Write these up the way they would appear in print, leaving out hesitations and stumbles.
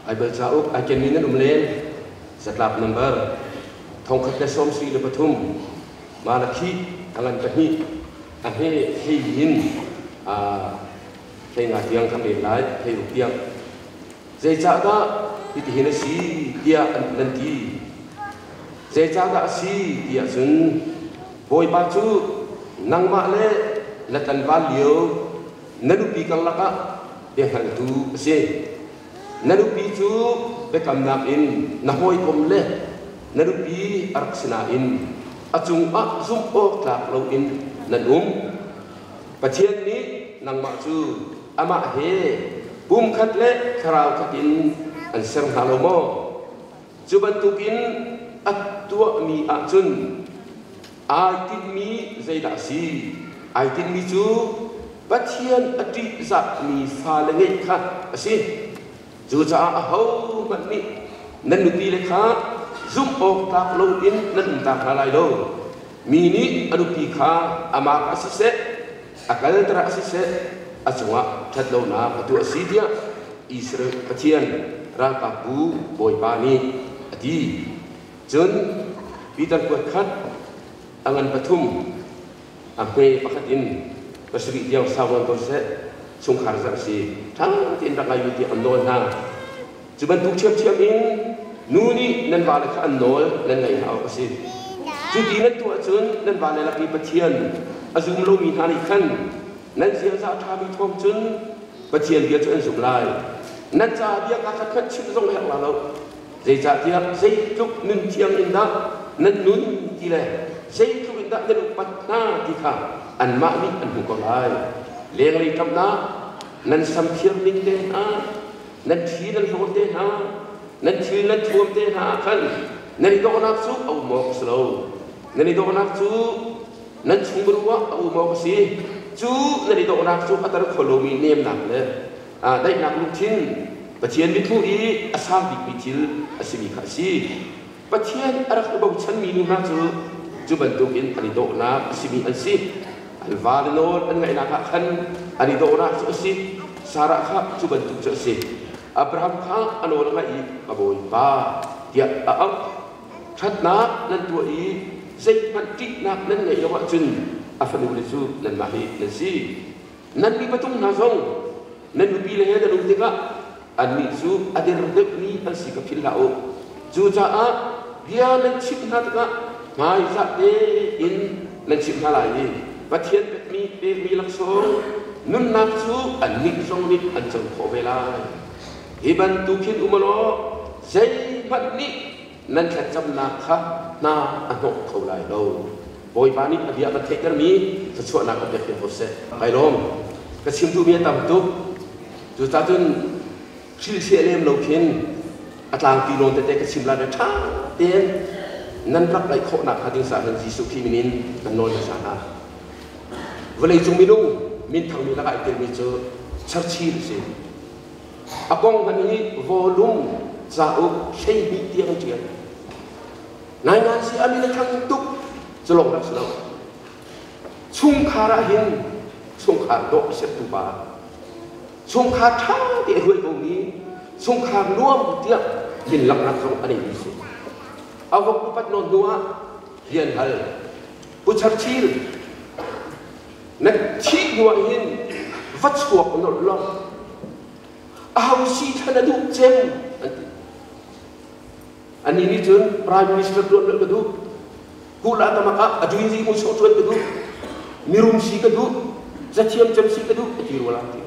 ai berjauh ai kini nan umlen setlap number thong khat le som sri le pathum malaki alan kahi ahe hin thei nga tiang tham le lai thei tiang zai cha da ti hin si dia nan ti zai cha da si dia sun boy ba chu nang ma le la tan va liu nanu pi kang laka dia han tu se nanu pi chu be kam nak in na hoi kom le nanu pi arksina in achung a zum o tlak lo in nan pathian ni nang ma chu ama he bum khat le kharau khatin an serng halomo chuban tukin atwa mi a chun ai tin mi zai da si ai tin mi chu pathian ati za mi fa le ngai kha asi chu cha a ho man ni nan nu pi le kha zum ok tak lo in nan tak lai lo mi ni adu pi kha ama ka si se akal tra si se achunga that lo na patu asi dia israel pathian ra ka bu boy pa ni ati chun pitan ko khat angan pathum ampe pakhatin pasri dia sawan to se sung khar za si thang tin ra ayu ti andon ha chuban tuk chep chep in nuni nan ba la kha anol nan ngai hau si chu ti nan tu chun nan ba la pi pathian azum lo mi hani khan nan sia za tha bi thom chun pathian dia chu an sum lai nan cha dia ka khat chim zong hek la lo zai cha dia zai tuk nun chiang in da nan nun ti le zai tuk in da nan pat na ti kha an ma mi an hu ko lai leng li tam na nan sam thiam ning te na nan thi nan ho te na nan thi nan thuam te na khan nan do na chu au mo slo nan do na chu nan chung bru wa au mo si chu nan do na chu atar kholo mi nem nak le dai nak lu thin pathian bi thu i asam bi mi thil asimi kha si pathian arak bo chan mi nu na chu chu ban tu in ani do na asimi an si alvalinol an ngai na kha khan ani do na chu si sara kha chu ban tu chu si abraham kha anol ngai ka boy ba dia a that na nan tu i zai man ti na nan ngai yo chun afanu le chu nan ma hi nan si nan mi patung na zong nan bi le he da lu tika an mi chu adir de ni an si ka phil la o chu cha a dia nan chip na tika mai za de in nan chip na lai ni pathian pet mi pe mi lak so nun nak chu an ni song ni an chong kho ve lai iban tu khin umalo zai man ni nan khat cham na kha na an hok kho lai lo boy pa ni abia ka thek mi chu chu na ka de phe ho se kai lom ka sim tu mi tam tu chu ta tun khil se lem lo khin atlang ti lon te te ka sim la da tha ten nan rak lai kho na kha ding sa nan jisu khi minin kan noi sa na vlei chung mi lu min thang mi la kai te mi chu char chi se apong han ni volume za u shei mi tiang chian nai ngan si ami na thang tuk chlong ra slo chung khara hin chung khar do se tu ba chung khar tha de hui ko mi chung khar nuam tiang hin lak nak song ani mi se awak pat non dua hian hal pu char chi nan chi nuwa hin vat suak no lo aw si thana du chem ani ni chun prime minister do lo du ku la ta maka aduin ji mu so chot du mirum si ka du zathiam chem si ka du ti wala ti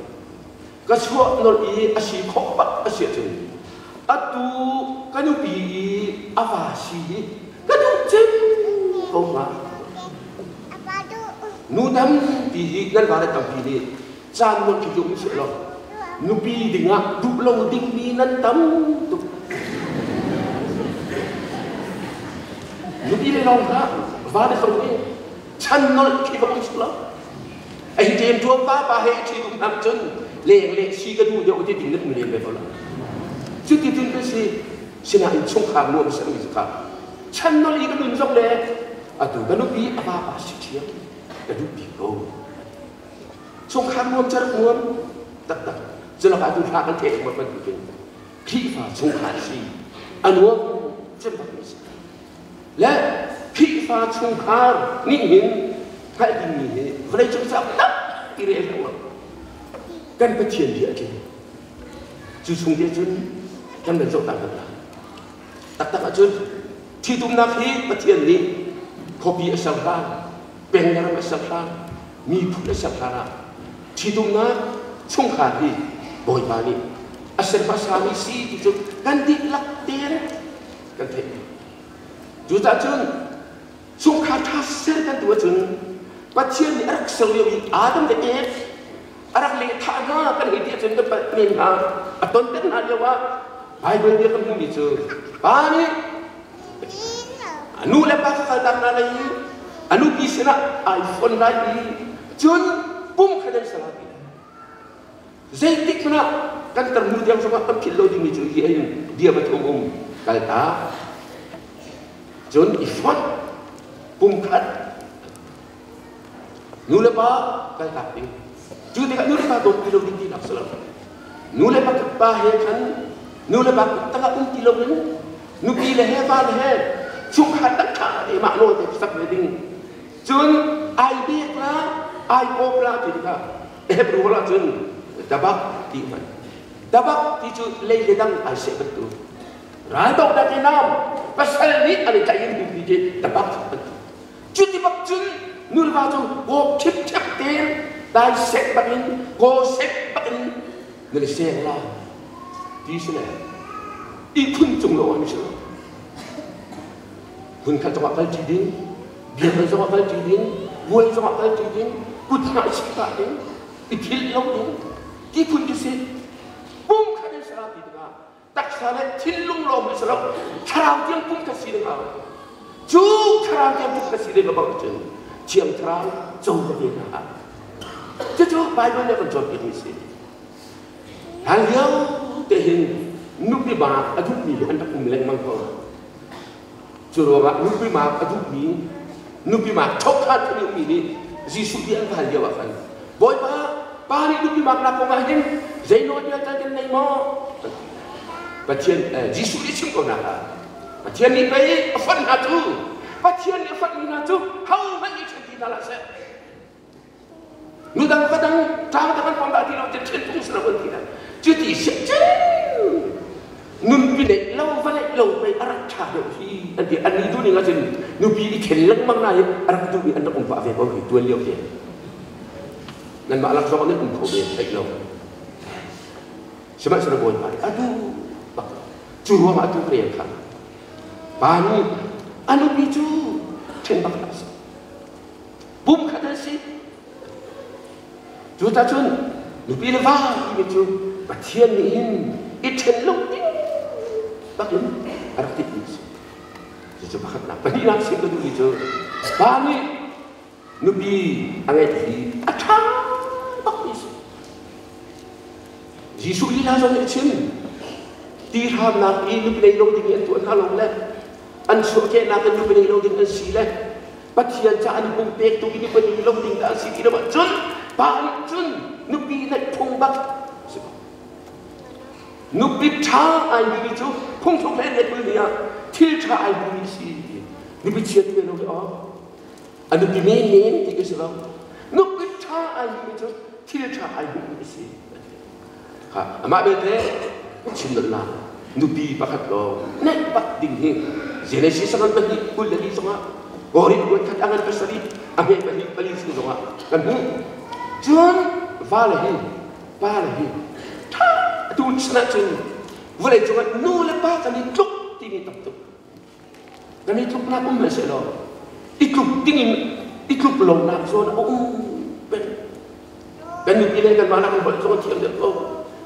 ka suak no i asi kho ba asi chun atu kanu pi awa si kanu chem ko ma nu dam pi nan ba tam pi ni chan mo ki jum se lo nu pi dinga du lo ding ni nan tam tu nu pi le long ha va de so ni chan no ki ba se lo ai tem tu ba he chi tu nam chun le si ka du de o ti ding nan le be fa la chu ti tin pe si sina in chung kha mo se mi ka chan no li ka dun sok le atu ka nu pi aba ba si thiam ka du pi go chung kha mo char mo tak tak จะเราอาจจะพากันเทมาเป็นจริงค พี่ฟ้าชงขาดสิอันว่าเจ็บแบบนี้และพี่ฟ้าชงขาดนี่เห็นใครดีนี่ใครชงสับตับที่เรียกว่ากันไปเทียนเดียกันจู่ชงเดียจนกันเป็นโจตักตักจนที่ตุ้มนักที่ไปเทียนนี้พอปีอสังขารเป็นยังไงอสังขารมีผู้อสังขารที่ตุ้มนักชงขาดที่บ่อยมานี่อาศัยภาษามิสีที่จุดกันดิลักเตียนกันเทจุดจนชงขาดทัศเสกันตัวจนปัจเจียนนี่รักเสลียวอาดัมเดเอฟรักเลขาหน้ากันเหตุที่จนเป็นเมียนหาตอนเต้นหาเดียวว่าไอ้เบลเดียกันมีเจอป่านี่อนุเลปะข้าตั้งนาเลยอนุพิเศษไอโฟนได้จนปุ่มคะแนนสลับเจติกนะกันtermuda yang sama ambil lo di meja dia betul kata John Ifan pumkat nulepa kata ping juga tak nulepa tu kilo di tidak selalu nulepa kebahagiaan nulepa tengah kilo ni nubi lehebat leh cuma tak kah makna tu sak wedding John idea lah iPhone lah jadi berulang John dabak di mana dabak itu leledang asyik betul. Radok dah kenal. Pasal ni ada cahaya di dia dabak betul. Cuti bakjun nur baju go tip tip ten dah set bakin go set bakin dari selah di sana. Ikun jumlah orang sana. Pun kan jawab kal jidin, dia kan jawab kal jidin, gue jawab kal jidin, pun nak sikap dia, ikil laut dia, ikun jisik. Bum kade salah tidak, tak salah cilung lom salah, terang tiang pun kasih dengan, jauh terang tiang pun kasih dengan bagian, ciam terang jauh berbeda. Jauh Bible ni kan jauh ini sih. Hal yang tehin nubi mak aduk ni hendak memilih mangkok. Jurora nubi mak aduk ni, nubi mak coklat ni ini, Yesus dia hal dia wakan. Boy Pahari nubi mak nak pemahin. Zainul dia tak kenal mo. Bacian Yesus ni cuma nak. Bacian ni baik, apa nak tu? Bacian ni apa nak tu? How many cerita nak set? Nudang kadang jangan dengan pembantu dia jadi pun selalu tidak. Jadi sejauh nubi ni lau balik lau baik arah cahaya si. Nanti anu itu ni ngajen nubi ikhlas mana ya arah tu ni anda umpa apa kau itu lihat dia. Dan maklum soalnya umpa dia baik lau. Sebab sudah boleh mari. Aduh, curang aduh mereka. Bani, anu biju, tembak nasi. Bum kata si. Juta cun, nubi levar biju, batian ni iten long ni. Bagian arah tipis. Jadi bakat nak. Bani nasi tu biju. Bani, nubi angai di atang bakis. Yesus ini langsung macam dirham nak ini pilih log dengan tuan halong leh, ansuke nak ini pilih log dengan sila, patian jangan bumpek tu ini pilih log dengan si tidak macam, balik cun, nubi nak pungbak, nubi cah ayu itu pung pung leh dunia, til cah ayu si, nubi ciat pilih log anu bimen tiga sebab, nubi cah ayu itu til cah ayu si. Amak bete cintalah nubi pakat lo nek pak dinghe Genesis sangat banyak kul dari semua gorib buat katangan bersari ambil balik semua kan John valehi tu sana cun boleh cuma nu lepas kan ditluk tinggi tak kan ditluk nak masih lo itluk tinggi itluk belum nak zona ben kan nubi kan mana kan buat zona tiang dia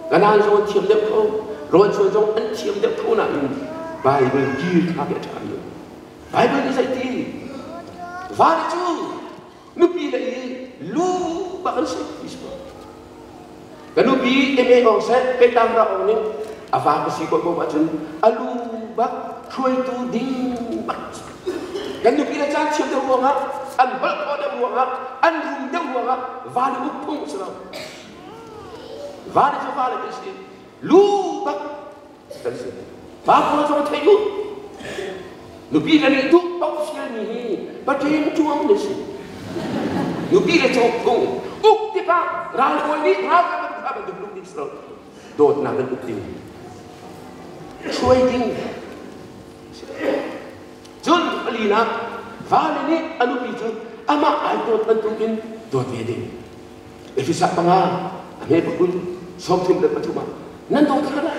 Kanan zon tiap tiap kau, roh zon an tiap tiap kau nak Bible gil kaki cahaya. Bible ni saya ti, faham tu, nubi lagi lu bakal sekis. Kan nubi eme orang set petang orang ni, apa sih kau macam alu bak kue tu ding bak. Kan nubi dah jangan tiap tiap orang, an bal kau dah orang, an rum dah orang, faham upung serang. Vale je vale besi, lu bak kasi bago sa tayo nubi dari itu bau sian ni batin tuang nasi nubi le chokong ukti pa ral ko ni ral ka ba dulu ni sro dot na kan ukti chuai ding jun alina vale ni anu bitu ama ai dot bantuin dot wedding efisa panga ame bakul sok tim le patuma nan dot kana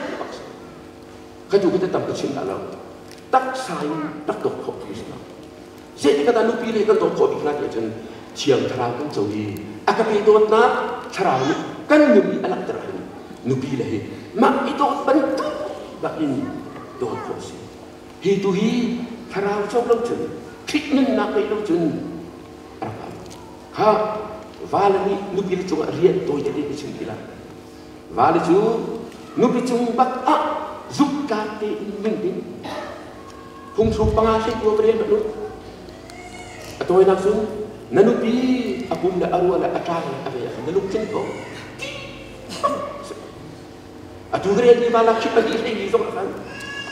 kaju kita tam kecil dalam tak sayang tak dok kok Islam. Jadi kata nupi le kan dok kok ikhlas ya jen ciam terang kan jauhi. Akap itu na terang kan nupi anak terang nupi le mak itu bentuk bakin dok kok sih. Hidu hi terang jauh lau jen kiknen nak lau jen apa? Ha valani nupi le cuma riat tu jadi kesimpulan. Vali tu nupi cuma bak zukate mending kung supangasi ko pre no atoy nafsun nanupi apunda arwala atara abaya naluktin ko atu gre ni bala ki pagi ni so kan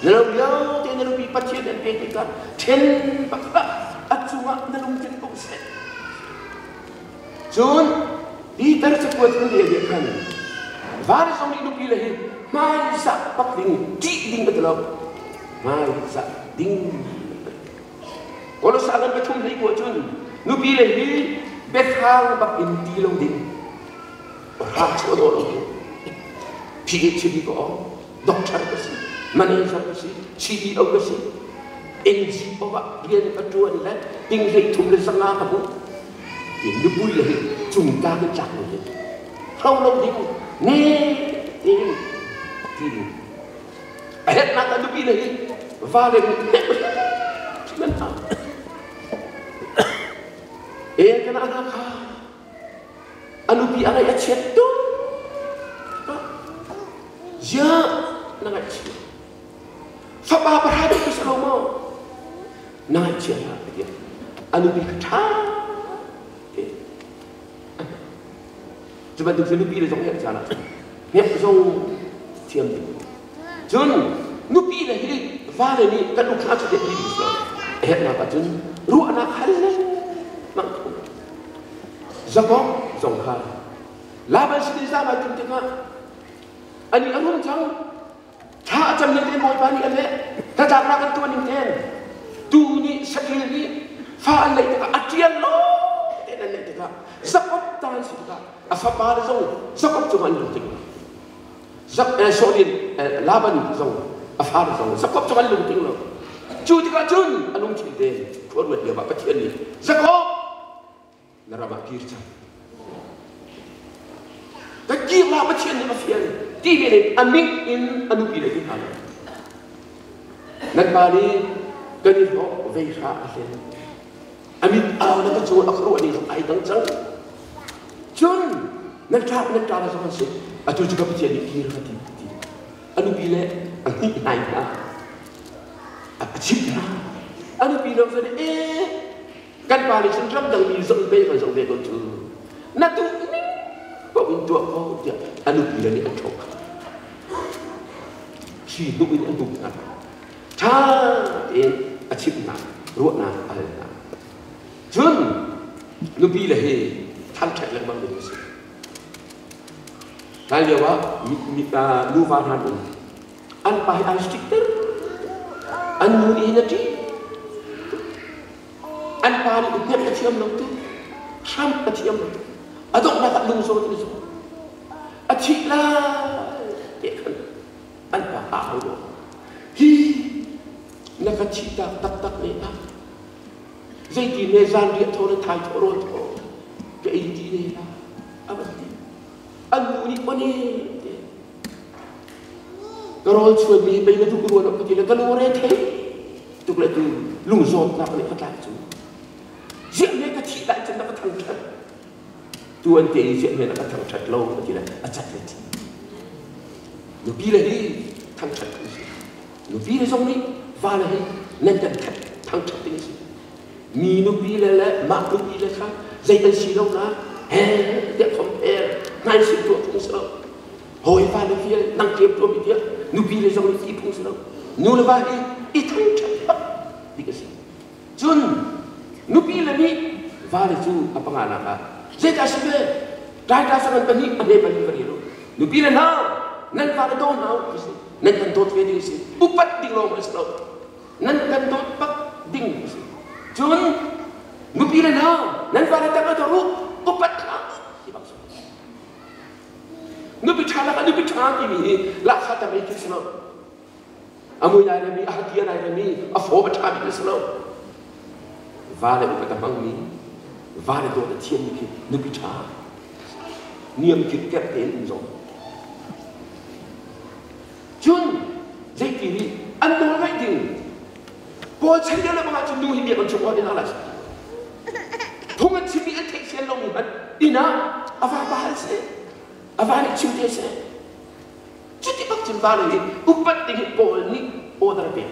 nalaw te nanupi patien en petika ten bakka atsunga naluktin ko se Jun di tar sekuat dia kan varis on inupi lahi mai sa pak ding ti ding betul mai sa ding kalau sangat betul ni ko chun nu pi le hi bethang bak in ti long ding ha cho do lo PhD ko doctor ko si manager ko si CEO ko si NGO ba rian atuan la ding le thum le sanga ka bu in nu bui le chung ka ke chak le how long ding ni ding ti ayat nak anu pi le vale mana kena anak anu pi ana ya chet tu ya nak chet sabab berhadap ke selama nak chet dia anu pi kata cuba tu anu pi le song ya jalan ya song tiam jun nu pi le hi vale ni kan lu kha de di so na pa jun ru anak halan mak zakon zong kha la ba si sa ba tin tinga ani anung chang tha cham ni te moi pa ni ame ta ta ra kan tu ni ten tu ni sakil ni fa le ta atian lo te na le ta zakop ta si ta afa pa de zong zakop tu man lu ting zak solin laban zong afar zong zakop tu man lu ting lo chu ti ka chun anung chi de ko ru dia ba pa tian ni zakop narama kircha ta ki la pa tian ni ma fian ti be le aming in anu pi le ki ha nan ba ni kan ni ho ve kha a len amit aw na ka chu akro ni ai dang chang chun nan ta la so se atu juga pa tian ni ki ra ti anu pi le ani ai na a chip na anu pi lo se kan pa ni chen ram dang ni zong be ka zong be ko tu na tu ni ko bin tu ko dia anu pi le ni an thok chi du ni an du na ta a chip na ru na a na chun nu pi le he than chat le bang ni se ta le wa mi ta lu va han an pa ai sticker an nu ni na ti an pa ni nyap ka chiam lo tu sam ka chiam lo adok na ka lung so tu so a chi la ke kan an pa a lo hi na ka chi ta tak tak le a zai ti ne zan ri tho na thai tho ro tho ke ai ti ne a abati an nu ni ko ni karol chua bi bai na tu guru na ko ti la ka lo re the tu la tu lung so na ka le ka ta chu diện này cái chị đại chân nó có thằng thật tu anh tiền diện này nó có thằng thật lâu mà chỉ là chặt lên nó pi là đi thằng thật nó pi là giống đi và là nên thật thật thằng thật tính gì mi nó pi là mạng nó pi là khác dây tay xì lâu lá hè đẹp không hè ngay sự thuộc không sợ hồi pha được kia năng kiếm tôi bị tiếc nu pi lấy dòng đi phun xuống nu là vai ít thằng chắc đi cái gì chun nu pi là mi va le chu apa ngana ka je ta sibe dai ta sang pani ane pani vari lo nu pi le na nan va le don na cái gì nan kan dot về đi cái gì upat ding lo mas lo nan kan dot pak ding cái gì chun nu pi le na nan va le ta ka ru upat nu pi chana ka nu pi chana ki mi la khata me ki sno amui nai mi a kia nai mi a fo ba cha bi sno va le ba ta mang mi va le do de tien ki nu pi cha niam ki kep ten zo chun zai ki ni an do ngai ding po chen de la ba chu nu hi bi kan chu ko de na la thong an chi bi an tek chen long mi han ina ava ba hal se avani chute se chuti bak chin vale upat ding pol ni odar pe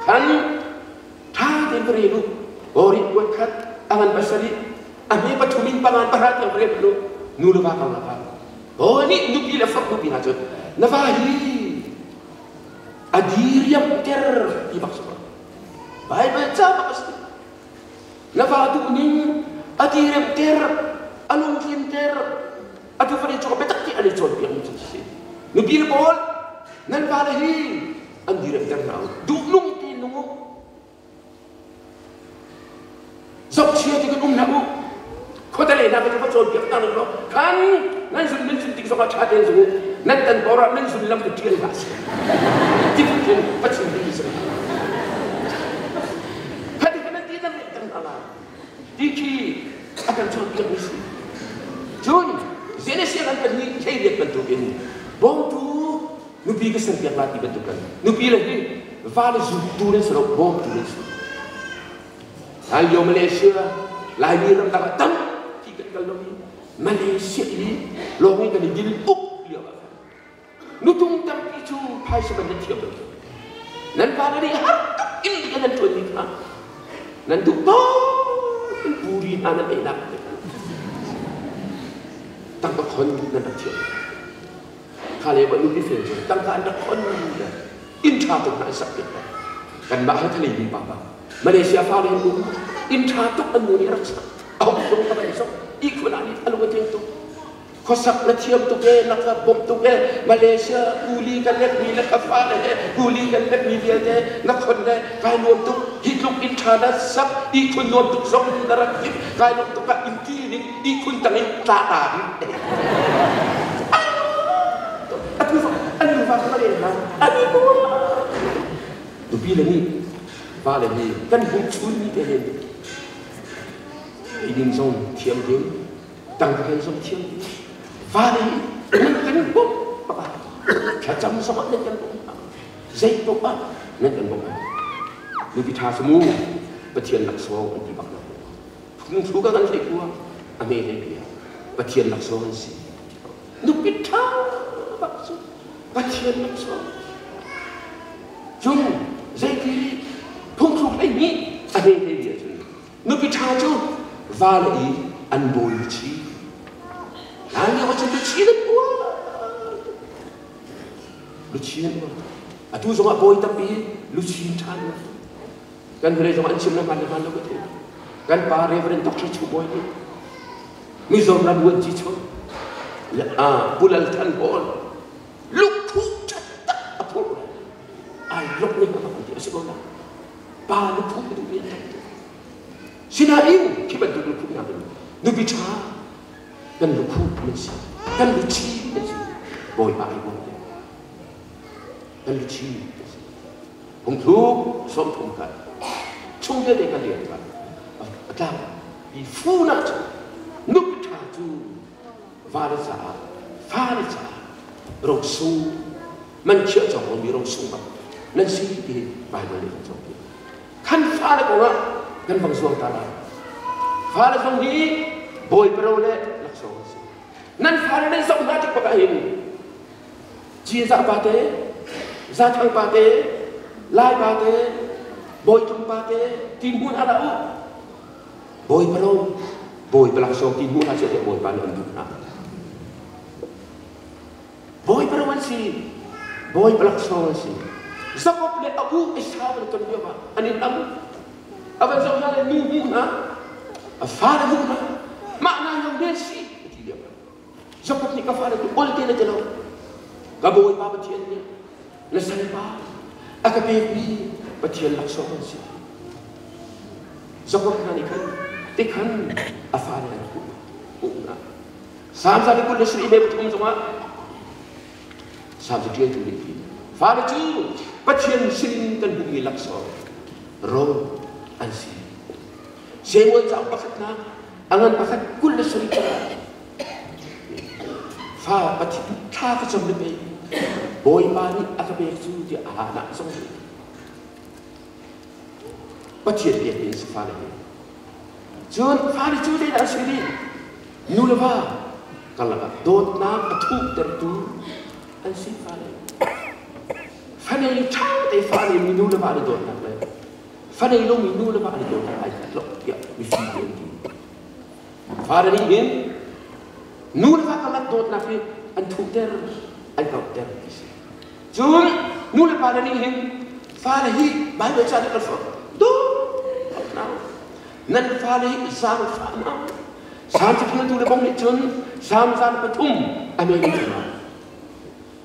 kan tha den brelu ori buat khat angan basali ame patumin pangan parat yang brelu nu lu bakal apa oh ni nu pi la fak nu pi na chot na va hi adir yang ter di bak so bai bai cha bak na va tu ning adir yang ter alung kim ter atau pada cukup betak ni ada jual yang macam tu. Nubil bol, nan pada ni, andi rektor nau, dulung ti nungu. Zop sia tiga nau, kau tak leh nak kita jual yang tak nungu. Kan, nan sun tiga sokat cahaya sungu, nan tan borak nan sun lam kecil bas. Tiga pun pasti tinggi sekali. Hati kan nanti nan rektor nau, tiki akan jual yang mesti. Jun. Zene siang kan ni saya lihat bentuk ini. Bom tu nubi kesan tiap lati bentukan. Nubi lagi vale zuturan serok bom tu ni. Ayo Malaysia lagi orang tak tahu tiga kalau ni Malaysia ini longi kan jadi up dia. Nutung tam itu pai sebenarnya tiap bentuk. Nan vale ni harta ini kan tuan ni kan. Nan tu buri anak enak.ตั้งแต่คนนั่นเที่ยวข้าเลยว่าลูกที่เฟรนซ์ตั้งแต่อันดับคนอินทราตุกนายสักเด็กกันบ้าทะเลมีป่าวมาเลเซียฟ้าเรียนรู้อินทราตุกอันนู้นรักษาเอาลงอะไรสักอีกคนอันนี้อันนู้นเที่ยงตุกข้อสักละเทียมตุกนักบ่มตุกมาเลเซียกูลีกันเล็กมีเล็กฟ้าเลยกูลีกันเล็กมีเดียวเลยนักคนเลยกายรวมตุกฮิตลุกอินทราดัสซับอีกคนรวมตุกสองนรกิจกายรวมตุกกับอินทีนี่อีกคนต่างอินตาตาอันนี้ฟังมาเลยนะอันนี้บัวดูพี่เลยนี่ฟ้าเลยนี่กันหุ่นชุนนี่เห็นอีดินส่งเทียมเดียวตั้งแต่ส่งเทียมฟ้าเลยนั่นกันบุกปะแค่จำสมัครนั่นกันบุกใจบุกนั่นกันบุกดูพิธาสมุประเทียนหลักโซ่อันที่บักนะคุณรู้กันใช่กูอเมริกาประเทียนหลักโซ่อันสิดูพิธาบักโซ่ประเทียนหลักโซ่จุนใจดีพุ่งถูกไอ้นี่อเมริกาจุนดูพิธาจุนวาลีอันบุญชีอันนี้ว่าจะลุชีนั่นกูลุชีนั่นกูอ่ะทุกสมัยบอยตั้งปีลุชีท่านกันเรื่องสมัยชิมน้ำมันเราก็เห็นกันป่าเรเวอเรนต์ด็อกเตอร์ชูบอยนี่มิซอรัมวันจีชอนบุลลันบอลลุกทุกจัดตักอภูร์ไอ้ลุกนี่มาคนเดียวสิคนละป่าลุกทุกดูเรียนตั้งตัวสินาอิวที่บรรทุกลุกทุกอย่างเป็นดูพิชากันลุกทุกมันสิกันลุชีมันสิบอยป่าไอ้บอยกันลุชีผมทุกสมทุกกันช่วงเด็กกันเรียนกันอาจารย์มีฟูนัดนุกชาจูวาริสาฟาริสาโรคสูมันเชื่อจองมันมีโรคสูแบบนั่นสิที่ไปมาเลยจองขั้นฟาริกว่ากันฟังสวงตาลาฟาริสตรงนี้บอยเปร่าเลยลักษณะสินั่นฟาริสในสองนาทีประกาศเห็นจีนซาปาเต้ซาทังปาเต้ลายปาเต้บอยทุงปาเต้ทีมบุญอะไรอุบอยเปร่าบอยเปล่าสองทีมบุญอะไรเสร็จบอยปาเต้อันดุนะ boy perawan si boy pelaksanaan si zakop le abu ishab le kan dia ani am aban zakop le ni na afala na makna yang dia si dia zakop ni kafala tu ol dia jalo gaboy pa patian dia na salba akabe ni patian laksanaan si zakop na ni kan tekan afala tu una sam sa ko le sri be tum sama sam sa dia tu ni fala tu patian sin kan bumi lakso ro ansi semua tak pakat na angan pakat kul serita fa pati ta ka jam le boy mani akabe tu dia anak sama patian dia ni fala Jun fala tu dia asli nulava kala dot na atu tertu ansi fala fanay chang te fanay minula ba ni dot na fanay lo minula ba ni dot na ay lo ya mi fi ni fara ni min nula ba kala dot na fi an thu ter an ka ter jun nula ba ni hin fara hi ba do cha ka fo do na nan fara hi sam fa na sam ti phun tu le bong ni jun sam san pathum ame ni na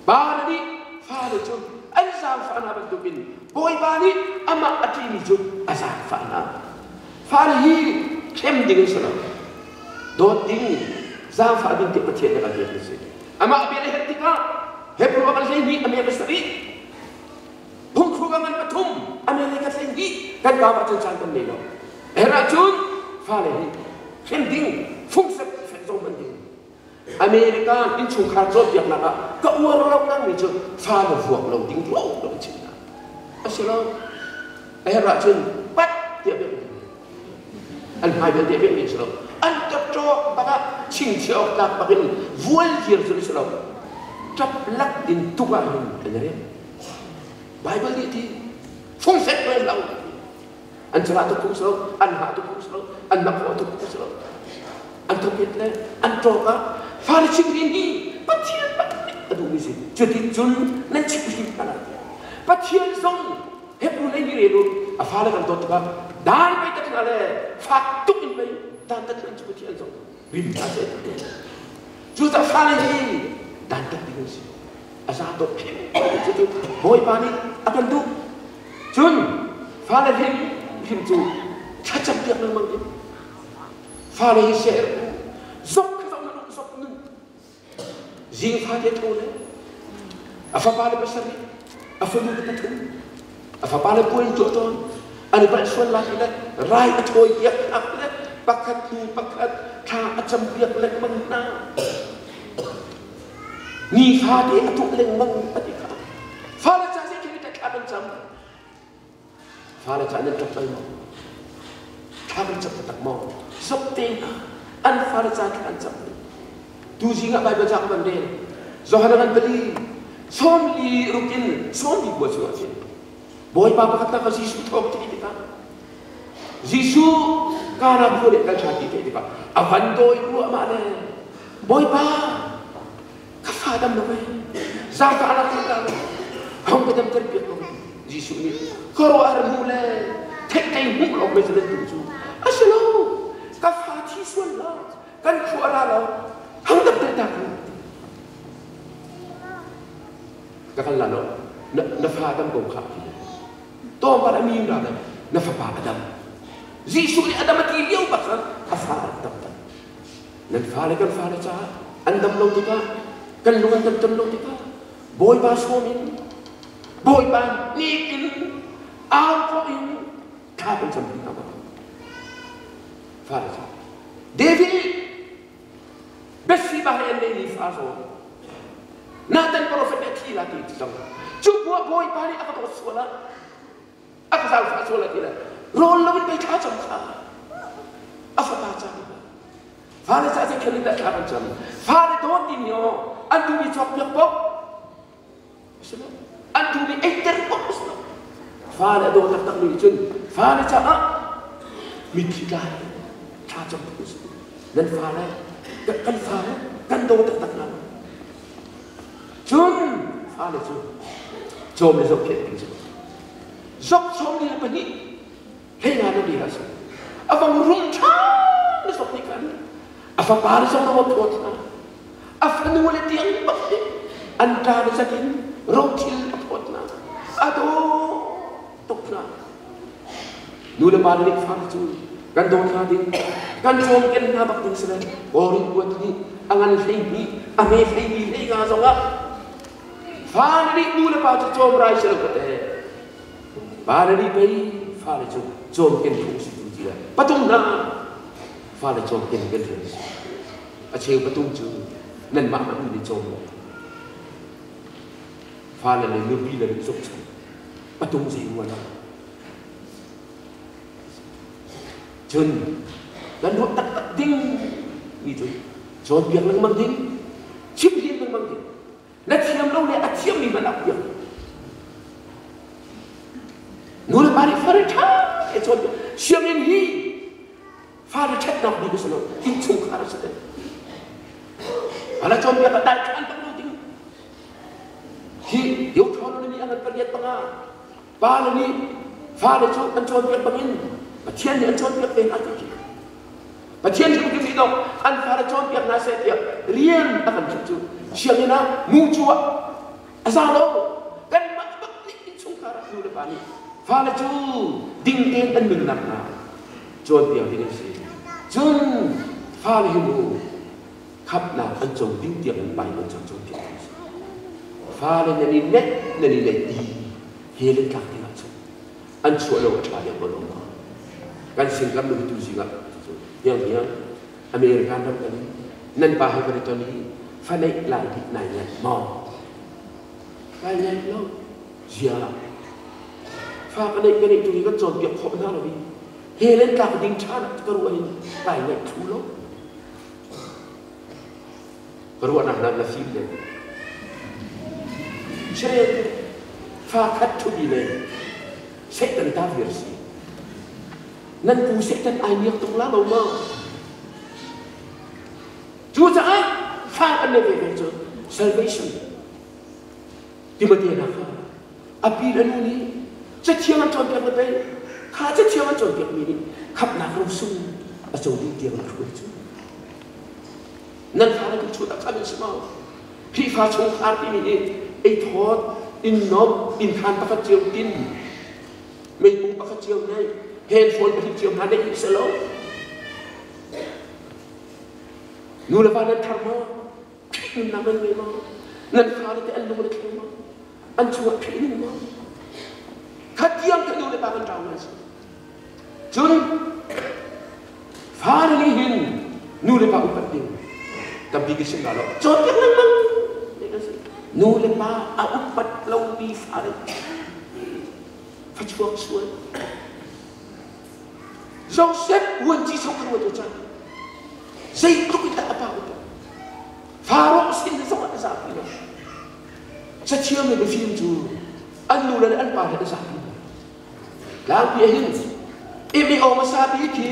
ba ni fara jun Azam fana berdubin, boy bani ama ati ni jud azam fana. Farihi kem dengan salam. Dot ding zam fadin te patien dengan dia ni. Ama abele hetika, hebru amal ni amya bestari. Bung fugaman patum amya ka sengi kan ka batun san kan nelo. Erajun farihi kem ding fungset fezong mending. Amerika in chung kha drop yak na ka uar lo nang ni chu fa lo vuak lo ding lo china asilo era chun pat dia be al hai be dia be ni chu an ta to ba ching chiok ta ba kin vual hier chu chu trap lak din tu ba hin ne bible ni ti phong set lo lo an chara tu ku so an ha tu ku so an na ko tu ku so an to pit le an to ka fala ching ni patian aduh misi jadi jun nan ching kana patian song hebru le ni redo afala kan to ka dan pai tak ale faktuk in pai dan tak kan patian song rim ase ju ta fala ni dan tak dengan si asa to jadi boy pani akan tu jun fala him tu cacap dia memang dia fala hi share zok Zing fahad itu le, apa pada besar ni, apa lu kita tu, apa pada poin jodoh, ane pada suan lagi le, rai atoi dia apa le, pakat tu pakat, kah acam dia le mana, ni fahad itu le mana adika, fahad jadi kita kah macam, fahad jadi tak tahu, kah macam tak mau, sebetulnya, ane fahad jadi macam. Tuji ngak Bible cakap benda. Zohanakan beli, somli rukin, somli buat suatu. Boy papa kata kalau Yesus tahu kita. Yesus karena boleh kan hati kita. Avando itu mana? Boy pa, kafadam nawe. Zaka anak kita. Hong kita terbiak nawe. Yesus ni. Kalau ada mulai, tekai mulai macam tu. Asal kafati suara, kan suara lah. Hang tak tertahan. Kakak lalu, nafadam kau kaki. Tuan para miura dah, nafapa adam. Yesus ni adam mati dia ubah afar tak. Nafale kan fale cah, andam laut kita, kan luan kan laut kita. Boy bas komin, boy ban nikin, alkoin, kapan sampai nama. Fale cah. David besi bahaya ni faso. Nathan profet ni lagi tu sama. Cuba boy balik apa tu solat. Apa sahaja faso lagi lah. Roll lebih baik macam kah? Apa baca ni? Faham saja kita tak macam. Faham doa ni yo. Antu ni cakap yang pop. Antu ni pop. Faham doa tak ni cun. Faham cakap. Mikirlah. Macam tu. Dan faham. Kan faham, kan doa tak nama. Jun, phá lại chôm để dọc kiện tình rồi dọc chôm đi là bận đi hay là nó đi là sao à vòng rung chá nó dọc đi cần à phá bà nó dọc nó một thốt na à phá nuôi lại tiếng bật đi anh ta nó ra kín rong chiên một thốt na à đó tục na nuôi là bà nó đi phá lại chôm kan dong hadin kan chom ken na bak din sila ori buat ni angan heibi ame heibi hei ga zonga fa ni nu le pa chom rai sila kate ba ni bai fa le chom ken thung si tu ji patung na fa le chom ken ken thung a cheu patung chu nan ma ma ni chom fa le lu bi le chok patung si wala chun dan buat tak ding gitu chon biar lang mang ding chip dia lang mang ding na thiam lo le athiam ni man apya nul bari farita e chon siang in hi far chat nak di besalo in chung khara sa ala chon biar dai kan tak lo ding hi yo thon ni angan periat panga pa ni far chon an chon biar bangin Batian ni anchon piak pen ati ki. Batian ni mungkin itu an fara chon piak nasi dia rian akan cucu. Siang ina muncul asalo kan mak ni sungkara dulu depan ni. Fara cu ding ding an mengenap na. Chon piak ini si. Jun fara himu kap na anchon ding tiang bai anchon chon piak. Fara ni net di helen kak di macam. Anchon lo cakap yang belum. Kan singkap lu itu singkap yang Amerika nam kan nan bahai pada tahun ini fanai lagi nanya mau nanya lo siapa fa fanai kan itu juga john biak kau benar lagi helen kau ding cana keruan ini nanya tulo keruan anak nasib deh saya fa kat tu bila saya tentang versi nan pusik dan air tung lalu mau juga fa kan lebe itu salvation di mana nak api lalu ni setiap macam dia betul kah setiap macam dia ini kap nak rusung asal dia berkuat itu nan fa nak cuci kami semua pifa chung arti ini thot in nob in kan pakat cium tin mei pakat cium nai handphone bagi cium ada ini selalu nula pada tharma naman memang nan kali te anu le kema an chuak phini ma khatiam ke nula pada tahu mas jun fari hin nula pa upat din tapi kisah kalau jodoh memang nula pa upat lau di fari fachuak suan Joseph wanci sokar waktu cak, saya tu kita apa itu? Farok sini sama ada sapi lah. Setiap ni film tu, anu dan anpa ada sapi. Lalu dia ini, ini orang sapi ki,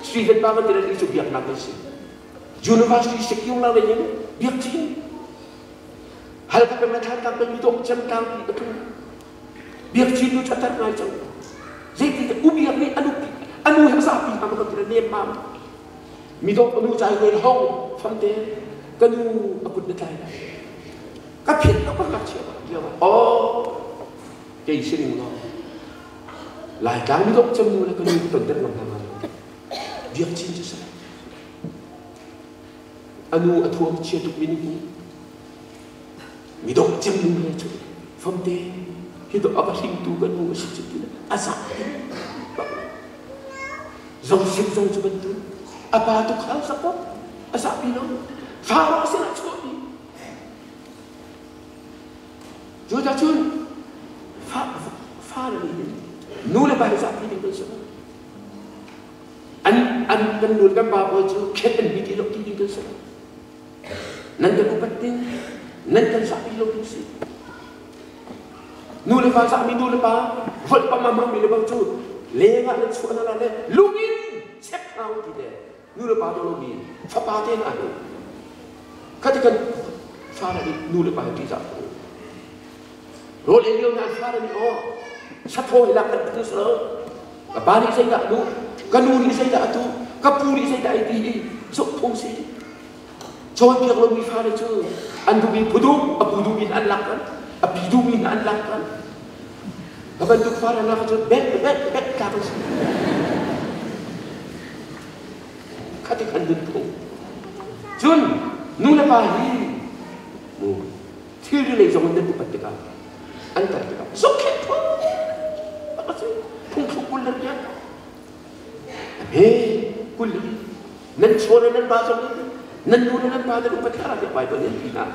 Stephen Bangan tidak itu biar nak bersih. University sekian lah ini biar cing. Hal kepemetaan kami itu macam kami itu biar cing itu catat macam. Saya tidak ubiak ni anu yang sapi kami kan tidak nemam. Midok anu cai gue hong famte kanu aku dekai. Kapit apa kacau dia? Oh, kayak sini mula. Lai kami midok cemu lah kanu penter mana. Biar cing je saya. Anu atuam cetuk mini. Midok cemu lah tu. Famte hidup apa hindu kanu masih cetuk. Asap. Zong sebentu. Apa tu kalau siapa? Asap pino. Farok sih nak cuci. Jodoh cun. Farok ini. Nula bahasa sapi ni bersama. An kan nula kan bapa tu keten bikin lok tinggi bersama. Nanti upatin, nanti sapi lok tinggi. Nula bahasa sapi nula bah. Volt pamamam bila bang tu. Lengah dan suara lale. Lungin. Cek tahu tidak. Nula pada lagi, fapaten ada. Katakan fara ini nula pada tidak. Rol elio na fara ni o. Sato ila kan terus lo. Kabani saya tak tu, kanuni saya tak tu, kapuri saya tak itu. Sok fungsi. Cuman biar lo fara tu. Andu bi pudu, apudu bin anlakan, apidu bin anlakan. Abang tu fara nak tu bet terus. Katakan dulu. Jun, nuna pahi. Tidak lagi zaman itu pada antara kita. Sokit pun, apa sih? Pungkuk kulernya. Kuler. Nan suara nan bahasa ni, nan nuna nan bahasa ni pada ada Bible ni kita.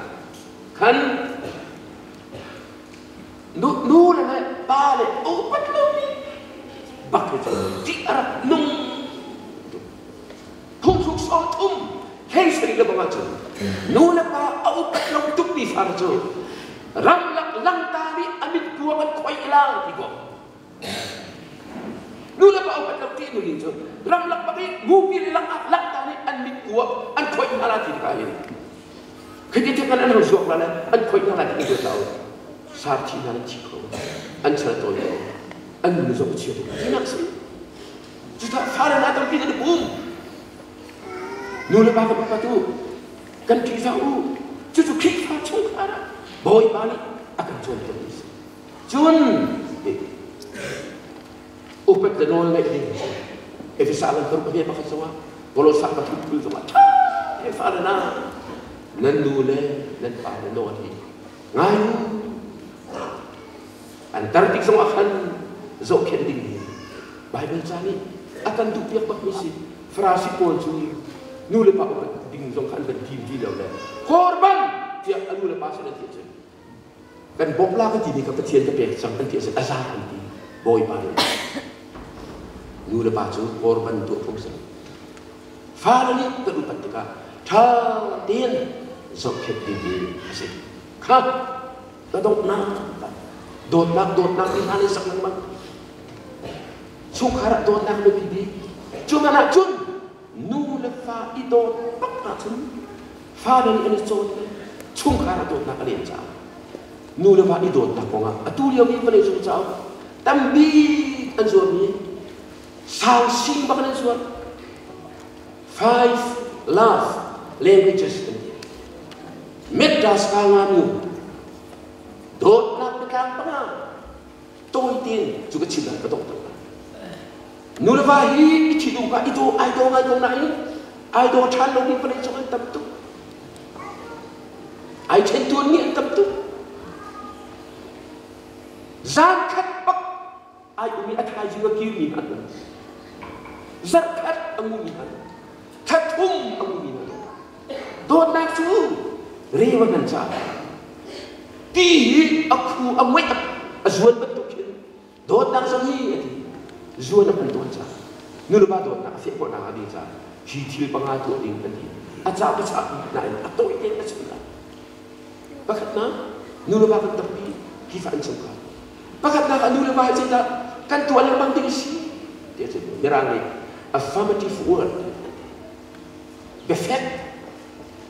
Kan? Nuna nan balik. Oh, betul ni. Bakal di arah nung. Pungkuk sotum. Hei sering lepas macam. Nuna pa au betul tu di farjo. Ramlak lang tari amit buangan koi lang tigo. Nuna pa au betul ti nu linjo. Ramlak pagi mobil lang tari amit buang an koi malati di kain. Ketika kan anu sok lana an koi malati di tahu. Sarti nan ciko. An ceritoyo. An nu sok ciko. Tinak sih. Juta fara na tu kita bum. Nuna pa apa tu? Kan kita tahu. Cucu kita cuma ada. Boy balik akan contoh ini. Cun. Upet dan nol lagi ni. Salah terpakai pakai semua. Kalau sahabat itu semua. Faham na. Nandule dan pada nol ini. Ngayu. Antartik semua akan zokin tinggi. Bible cari akan dupiak bakmisi. Frasi pun suri. Nule pa upet ding zong kan tim lau le. Korban tiap anu lepas ada tiap. Kan bokla ke tini ke petian ke pek sang tiap azar nanti. Boy pada. Nule pa tu korban tu fungsi. Fala ni terupat teka. Tha tien zong ket ding asik. Kha dot nak di mana sak nang. Sungkara dot nak lebih di. Cuma nak cun. Nule fa idot pakatun fa dan ini contoh cungkara dot nak kalian cah nule fa idot nak ponga atulia ni pada itu cah tambi anjuan ni sausing bahkan anjuan 5 love languages medas kangamu dot nak bekang penga toitin juga cinta ketok Nula fahi itu ka itu idol nai idol chan lo ni pada jangan tentu ai chen tu ni tentu zakat pak ai umi athai juga kiri ni zakat amumi tatum amumi don nak tu rewan cha ti aku amai azwan betul don nak sahi Zuan apa tu aja? Nulu batu nak asyik pun nak ada aja. Hitil pengatu ding tadi. Aja apa sah? Nak atau ini macam mana? Bakat na nulu batu tapi kifan suka. Bakat na nulu batu saja kan tuan yang penting sih. Dia cakap berani affirmative word. Befet,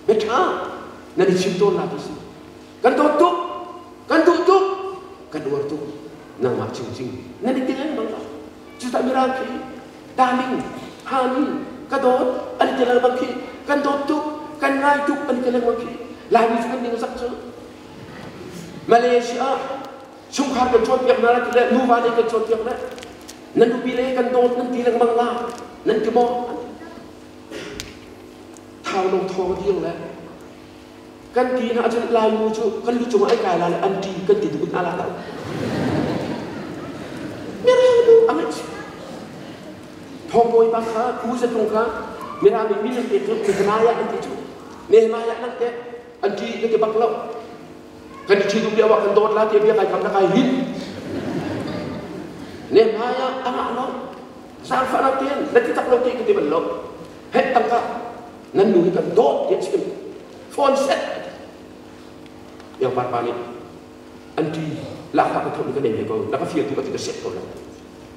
betah. Nanti cinta lagi sih. Kan tutup, kan luar tu. Nama cincin. Nanti tiang bangla. Juta miraki, daming, hani, kadot, ada jalan bangki, kan tutup, kan ngaituk, ada jalan bangki. Lain juga dengan saksa. Malaysia, sungkar kan cuat yang nara kita, nuwani kan cuat yang nara. Nanti pilih kan dot, nanti lang bangla, nanti mau. Tahu long tahu dia lah. Kan dia nak ajar lain muncul, kan lu cuma ikai lah, anti kan tidak ala tahu. Mereka tu amat. Tomboy baka, kuza tongka, mereka minum itu, menaya anti tu, menaya nanti, anti nanti baklau. Kan diciduk dia awak kendor lah, dia biar kaya kamera kaya hin. Menaya amak lo, sampai nanti tak lo kita belok. Het tangka, nandu kita dot dia cium, phone set. Yang parpani, anti lakak betul kita ni kau, nak feel tu kita set kau lah.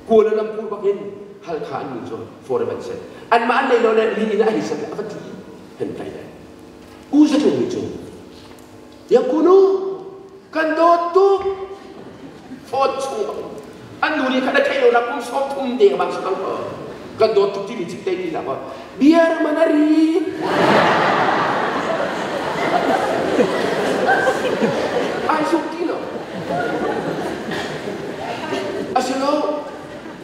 Kuala Lumpur bagian hal kaan muncul foreman set. An maan lay lo na lini na ahisan apa tu? Hentai dah. Usa tu muncul. Yang kuno kan dotu chung anh nuôi đi kada kayo na cũng sống thum dia bang sang kan do tu ti cik tadi lah biar menari ai suki lo asilo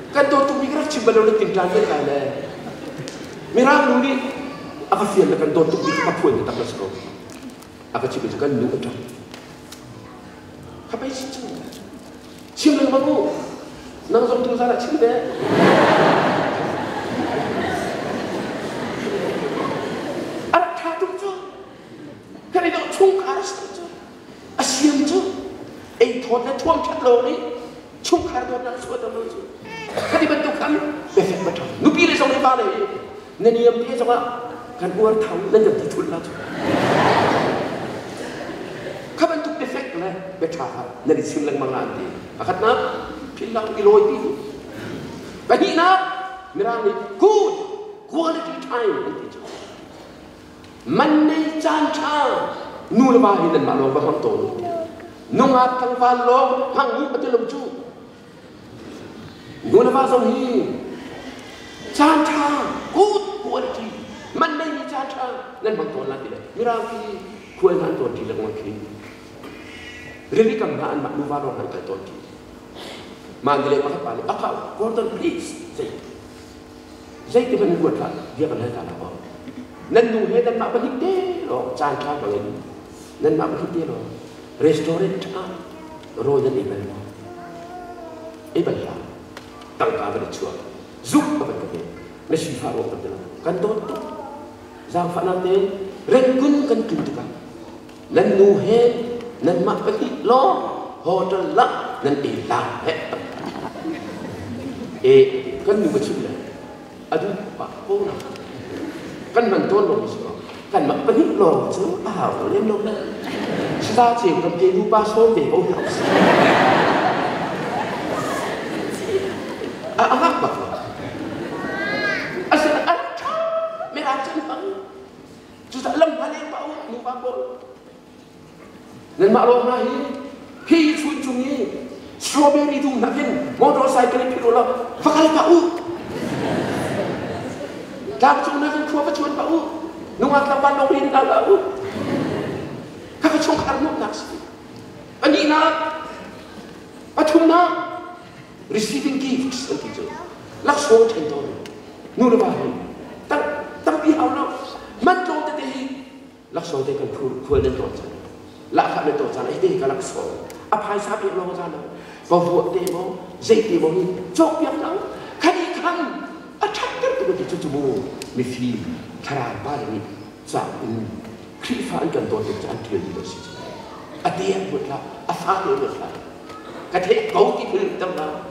kan do tu mikir cibalo le tinggal ke kale mirang nuli apa fian kan do tu mikir apa pun tak masuk apa cibalo kan lu ada apa isi cibalo bagu nang zong tu sana cibalo chung khá chứ, xiêm chứ, ấy thốt là thuông chặt lô đi, chung khá thốt là suốt tao chứ, cái gì bên tôi khám, về phép mà thôi, nụ bì lên xong đi ba này, nên niệm thế xong á, cái uốn tháo lên được thì thụt là chứ, các bên tôi về phép này, về trả, nên đi xin lần mang lại đi, khát nát, pin lăng đi lôi đi, và nhị nát, mình làm đi, good, quality time, mình đi chan cha. Nula bahi dan maklum bahang tu, nungat kang valong hang ni betul lucu. Nula bahasa ni, canca, good quality, mana ni canca, dan bang tuan lagi le. Miraki kuat hang tuan di dalam kini. Really kambahan maklum valong hang tuan di. Manggil apa apa? Akak, Gordon please, saya tiba ni buat lah, dia kan letak apa. Nan nu he dan mak balik deh, lo canca balik. Nên mà cái kia rồi restaurant rồi dân Iban Iban là tăng cả về chùa giúp các bạn cái này suy phá rồi tập được căn tốt giang phản năng thế rèn cún căn cứng được nên nu he nên mà cái lo họ cho lắc nên để làm hết căn nu cái chuyện này adu pak pun căn mình tôn rồi kan mak penik lo chứ lên lo đó sa chỉ cầm cái đu ba số về ông học anh bạc asal anh mẹ anh chân hăng chú ta lâm hai em bảo mua ba bộ nên mà lo này khi chú chung đi strawberry tu nak kan motorcycle itu lo fakal bau dak chung nak kan kuat cuan bau nungat lapan nong rin tahu, kakak cong karnum nasi, ani nak, atum nak, receiving gifts nanti tu, laksong centor, nuru bahi, tapi Allah, mantul tetapi, laksong teh kan kuat dan tocan, lakak dan tocan, itu kan laksong, apa yang sahaja Allah sana, bawa demo, zait demo ni, jok yang tahu, kali kan, acak terus begitu cuma, mesti. Cara balik zaman krifan kan tuan tuan dia di situ. Ada yang buatlah, apa yang buatlah. Kata kau tidak tahu lah.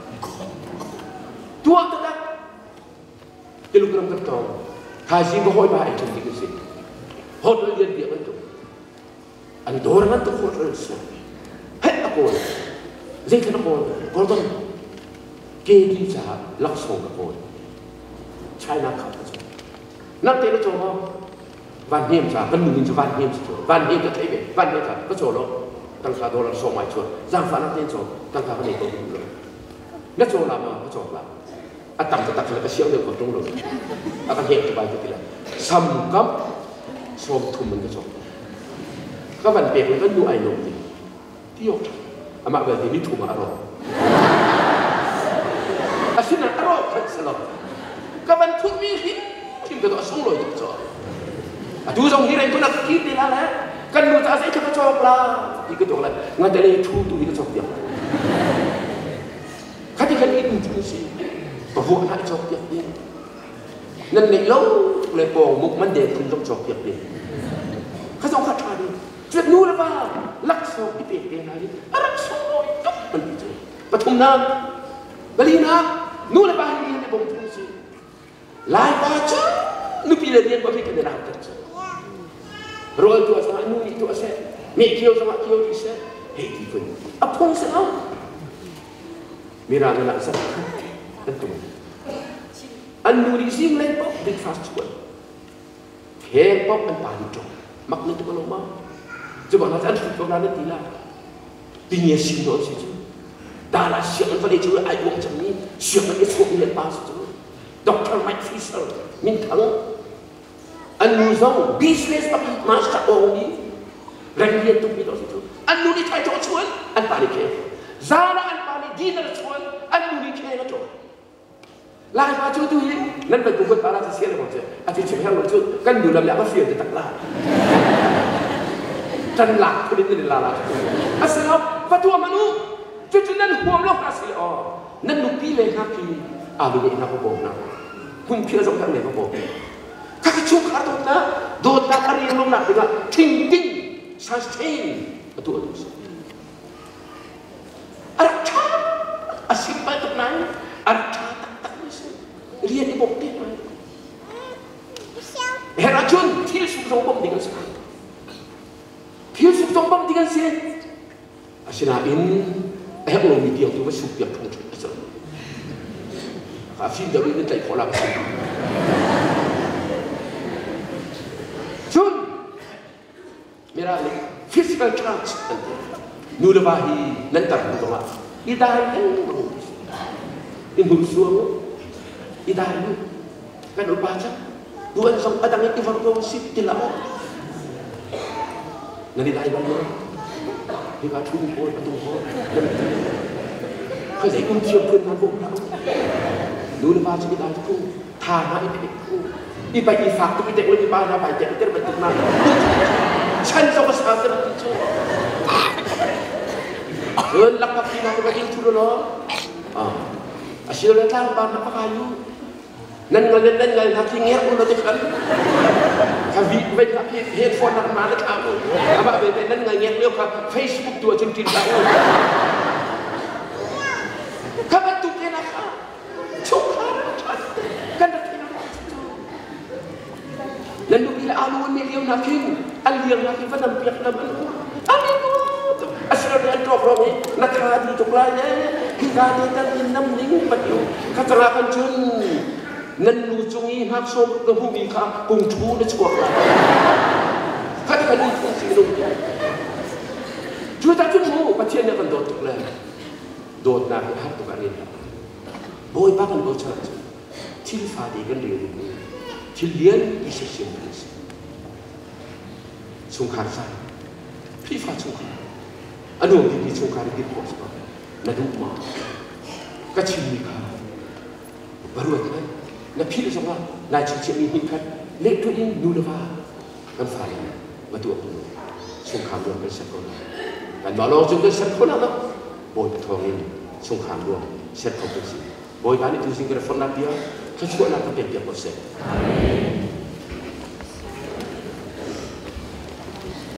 Tuan tetap kilogram kertong. Haji bohoi bahaya cantik kesini. Hotel dia bentuk. Anda orang itu hotel sah. Hei aku, saya kena aku. Kalau tuan kiri sah langsung aku. China kau. Nanti lo coba van hiểm sao, kan mungkin van hiểm sao, van hiểm ke Taipei, van hiểm sao, có chỗ lo, tăng giá đô la số mai chuột, giang phá nanti chỗ, tăng giá vấn đề công nghiệp, nét chỗ làm mà có chỗ làm, tầm cái là cái siêu được của trung rồi, cái hiểm cái bài cái là, sầm cấp, xôm thùng mình cái chỗ, các vấn đề mình vẫn nuôi ai nông thì, tiêu, mà về thì đi thùng mà rồi, xin là rồi, thật sự là, các vấn thùng mi thì Kim ketua sungloh itu cok. Aduh song hirai tu nak kita lah lah. Kan nusa saya cakap cok lah. Ikut cok lah. Ngadali tu ikut cok dia. Kati kan itu sih. Bawa nak cok dia. Nanti lo lepo muk mandi pun cok dia. Kasong kata dia. Cuat nu lah bah. Laksong ipek dia lagi. Arak sungloh itu mandi. Patung nak. Beli nak. Nu lah bah ini dia bom tu sih. Lai baca, nu pilih dia buat fikir dia nak kerja. Roll tu asal nu itu asal, mek kio sama kio itu asal, hei tipu. Apa asal? Mira nak asal, itu. Anu di sini lain pop big fast food. Hei pop dan panjang, makna tu kalau mah. Coba nanti anu tu nanti tilah. Dunia sini tu saja. ดาราเสียงมันก็ได้ชื่อไอ้วงจำนี้เสียงมันได้ช่วงเรียนบาสจุดรไมค์ฟิชเชอร์มินทั้งอันนู้นส่งบิสเนสกับมาสก์โอนี้เรียนตุบิโดสิทุอันนู้นนี่ใครจะชวนอันปานิเคซาร่าอันปานิดีนชวนอันนู้นนี่ใครจะชวนลายมาจูตุยนั่นเป็นบุคคลปาราที่เสียเลยมั้งเจ้าอาทิตย์เช้าวันจุดกันดูลำดับว่าเสียจะตักลาจันหลักคนนี้เป็นลาลาอาศัยเอาวัตถุมนุษย์จุดนั้นหัวโลกอาศัยอ๋อนั่นลูกพี่เลยครับพี่ลูกนี่นักบอลนะคุณเพียรสมทั้งเนี่ยนักบอลถ้าชุกขาดนะโดนตาการีลงหนักเลยนะทิ้งทิ้งซัสเทนตัวดูสิอะไรช้าอาศัยไปตรงไหนอะไรช้าตักไม่ใช่เรียนที่บอกที่ไหนเฮราจุนที่สุดสมบูรณ์ดีกันสิที่สุดสมบูรณ์ดีกันสิอาศัยอินเฮโลมีเดียวที่ว่าสุดยอดของชุดอาศัยข้าฟิล์มเดี๋ยวนี้ใจพอละจุนเมื่อไรฟิสิกอลชาร์จนูร์บาฮีนั่นตัดบุตรมาอีได้ยังอินบุษวงอีได้ยังกันอุปาจักดวนสองadang itu informasi tidak mau nanti dah ibarat ni kat tungguเขาจะอุ้มเชื่อมพื้นมันบุกเราดูในบ้านชีวิตเราทุกทานมาอีไปอีฝากทุกเด็กเลยอีบ้านเราไปเจ็บเจ็บไปทุกนั้นฉันจะมาสร้างกันที่ชั่วลักพาพี่น้องไปยิงทุเรศอาชีพเรื่องทางบ้านนักพายุนั่นเงินนักที่เงี้ยคุณเราจะกันถ้าวิไปนักเฮดโฟนนักมาแล้วทำอะไรไปนั่นเงินเงี้ยเรื่องครับเฟซบุ๊กตัวจริงๆแล้วข้าพเจ้าเนี่ยนะคะชุกขากันที่นั่นนั่นดูที่อาลูนเลี้ยงนักขิงอันเลี้ยงนักขิงฟันน้ำเปียกน้ำมันอันนี้ก็อาศัยเรื่องตรอกร้องนี้นักข่าวดีทุกรายเนี่ยที่การที่ตั้งยินน้ำนิ่งปัจจุข้าจะรักกันจนนั่นรู้จงอีหักส่งกับผู้มีค่าปุ่งชูในชั่วคราวข้าจะกันดูสิ่งสิ่งนู้นช่วยตั้งชุดมูประเทศเนี่ยกันโดดทุกเลยโดดนาฮัตตุกันนี่โบยบ้ากันโบยชนะที่ฟ้าดีกันเรียนที่เลี้ยงอิสเซียนเป็นสิ่งสงครามใช่พี่ฟ้าสงครามอันนู้นที่สงครามที่ปวดสบายนั่นดูมาก็ชิมมีค่าบรรลุไหมนั่นพี่เลยสมว่านายชิมีหินคันเล็กตัวเองดูเลยว่ากันฟ้าเลยมาตัวคุณสงครามรวมกันสักคนกันมาลองจนกันสักคนแล้วโบยทองiniสงครามรวมเสร็จของเป็นสิ่งโบยบ้านitu sing ke phone dia kecuali nak pergi dia proses